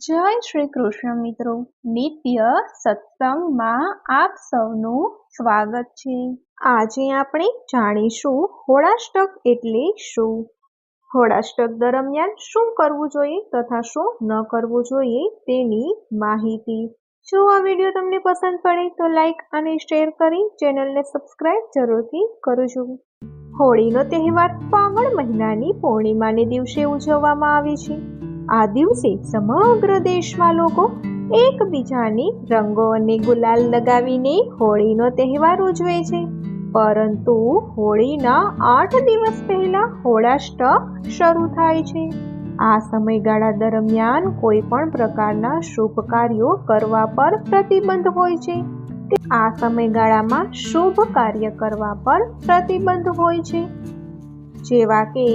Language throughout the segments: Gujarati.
જય શ્રી કૃષ્ણ મિત્રો, નિત્ય સત્સંગમાં આપ સૌનું સ્વાગત છે। આજે આપણે જાણીશું હોળાષ્ટક એટલે શું, હોળાષ્ટક દરમિયાન શું કરવું જોઈએ તથા શું ન કરવું જોઈએ તેની માહિતી। જો આ વિડીયો તમને પસંદ પડે તો લાઈક અને શેર કરી ચેનલને સબસ્ક્રાઇબ જરૂરથી કરજો। હોળીનો તહેવાર ફાગણ મહિનાની પૂર્ણિમાને દિવસે ઉજવવામાં આવે છે। આ દિવસે સમગ્ર દેશમાં લોકો એકબીજાની રંગો અને ગુલાલ લગાવીને હોળીનો તહેવાર ઉજવે છે, પરંતુ હોળીના 8 દિવસ પહેલા હોળાષ્ટક શરૂ થાય છે। આ સમયગાળા દરમિયાન કોઈ પણ પ્રકારના શુભ કાર્યો કરવા પર પ્રતિબંધ હોય છે। આ સમયગાળામાં શુભ કાર્ય કરવા પર પ્રતિબંધ હોય છે, જેવા કે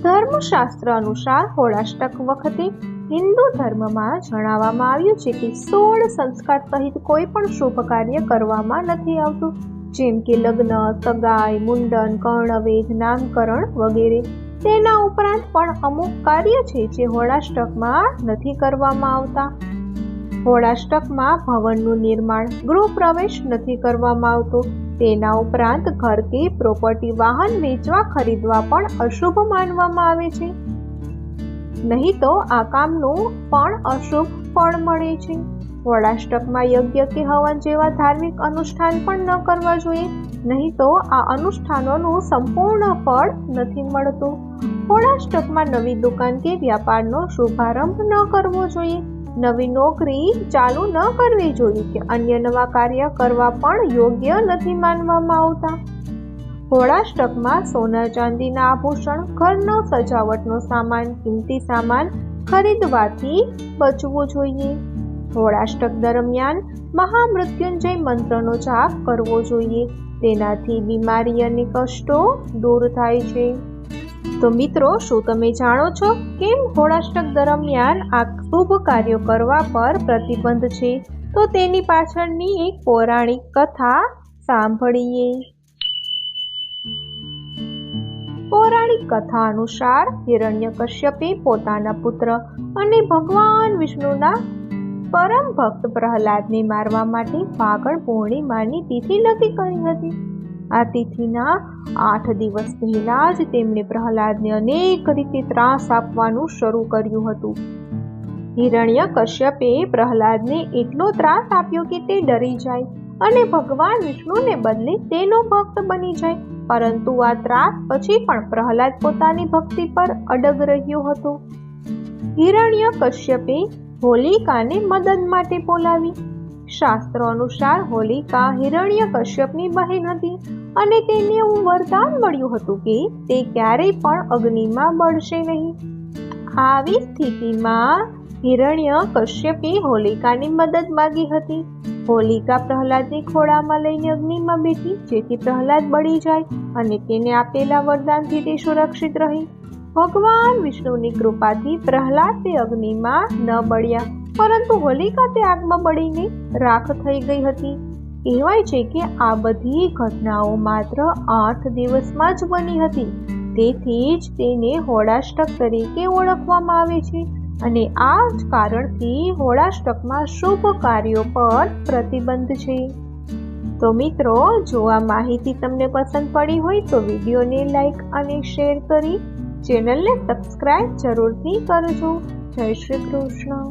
ધર્મશાસ્ત્ર અનુસાર હોળાષ્ટક વખતે હિન્દુ ધર્મમાં જણાવવામાં આવ્યું છે કે 16 સંસ્કાર સહિત કોઈ પણ શુભ કાર્ય કરવામાં નથી આવતું, જેમ કે લગ્ન, સગાઈ, મુંડન, કર્ણવેધ, નામકરણ વગેરે। તેના ઉપરાંત પણ અમુક કાર્ય છે જે હોળાષ્ટકમાં નથી કરવામાં આવતા। હોળાષ્ટકમાં ભવનનું નિર્માણ, ગૃહ પ્રવેશ નથી કરવામાં આવતો। તેના ઉપરાંત ઘર કે પ્રોપર્ટી, વાહન વેચવા ખરીદવા પણ અશુભ માનવામાં આવે છે, નહીં તો આ કામનું પણ અશુભ ફળ મળે છે। હોળાષ્ટકમાં યજ્ઞ કે હવન જેવા ધાર્મિક અનુષ્ઠાન પણ ન કરવા જોઈએ, નહીં તો આ અનુષ્ઠાનોનું સંપૂર્ણ ફળ નથી મળતું। હોળાષ્ટકમાં નવી દુકાન કે વ્યાપારનો શુભારંભ ન કરવો જોઈએ, નવી નોકરી ચાલુ ન કરવી જોઈએ કે અન્ય નવા કાર્ય કરવા પણ યોગ્ય નથી માનવામાં આવતા। હોળાષ્ટકમાં સોના ચાંદીના આભૂષણ, ઘરનો સજાવટનો સામાન, કિંમતી સામાન ખરીદવાથી બચવું જોઈએ। હોળાષ્ટક દરમિયાન મહામૃત્યુંજય મંત્રનો જાપ કરવો જોઈએ, તેનાથી બીમારી અને કષ્ટો દૂર થાય છે। તો મિત્રો, શું તમે જાણો છો કેમ હોળાષ્ટક દરમિયાન આ શુભ કાર્યો કરવા પર પ્રતિબંધ છે? તો તેની પાછળની એક પૌરાણિક કથા સાંભળીએ। પૌરાણિક કથા અનુસાર હિરણ્યકશ્યપે પોતાના પુત્ર અને ભગવાન વિષ્ણુના પરમ ભક્ત પ્રહલાદને મારવા માટે ફાગણ પૂર્ણિમાની તિથિ નક્કી કરી હતી। આ તિથિના 8 દિવસ પહેલા જ તેમણે પ્રહલાદને અનેક રીતે ત્રાસ આપવાનું શરૂ કર્યું હતું। હિરણ્યકશ્યપે પ્રહલાદને એટલો ત્રાસ આપ્યો કે તે ડરી જાય અને ભગવાન વિષ્ણુને બદલે તેનો ભક્ત બની જાય, પરંતુ આ ત્રાસ પછી પણ પ્રહલાદ પોતાની ભક્તિ પર અડગ રહ્યો હતો। હિરણ્યકશ્યપે હોલિકાને મદદ માટે બોલાવી। શાસ્ત્રો અનુસાર હોલિકા હિરણ્યકશ્યપની બહેન હતી અને તેને એવું વરદાન મળ્યું હતું કે તે ક્યારેય પણ અગ્નિમાં બળશે નહીં। આવી સ્થિતિમાં હિરણ્યકશ્યપે હોલિકાની મદદ માંગી હતી। હોલિકા પ્રહલાદને ખોળામાં લઈને અગ્નિમાં બેઠી, જેથી પ્રહલાદ બળી જાય અને તેને આપેલા વરદાનથી તે સુરક્ષિત રહી। ભગવાન વિષ્ણુની કૃપાથી પ્રહલાદ તે અગ્નિમાં ન બળ્યા, પરંતુ હોલિકા તે આગમાં બળીને રાખ થઈ ગઈ હતી। કહેવાય છે કે આ બધી ઘટનાઓ માત્ર 8 દિવસમાં જ બની હતી, તેથી જ તેને હોળાષ્ટક તરીકે ઓળખવામાં આવે છે અને આ જ કારણથી હોળાષ્ટકમાં શુભ કાર્યો પર પ્રતિબંધ છે। તો મિત્રો, જો આ માહિતી તમને પસંદ પડી હોય તો વિડીયોને લાઈક અને શેર કરી ચેનલને સબસ્ક્રાઇબ જરૂરથી કરજો। જય શ્રી કૃષ્ણ।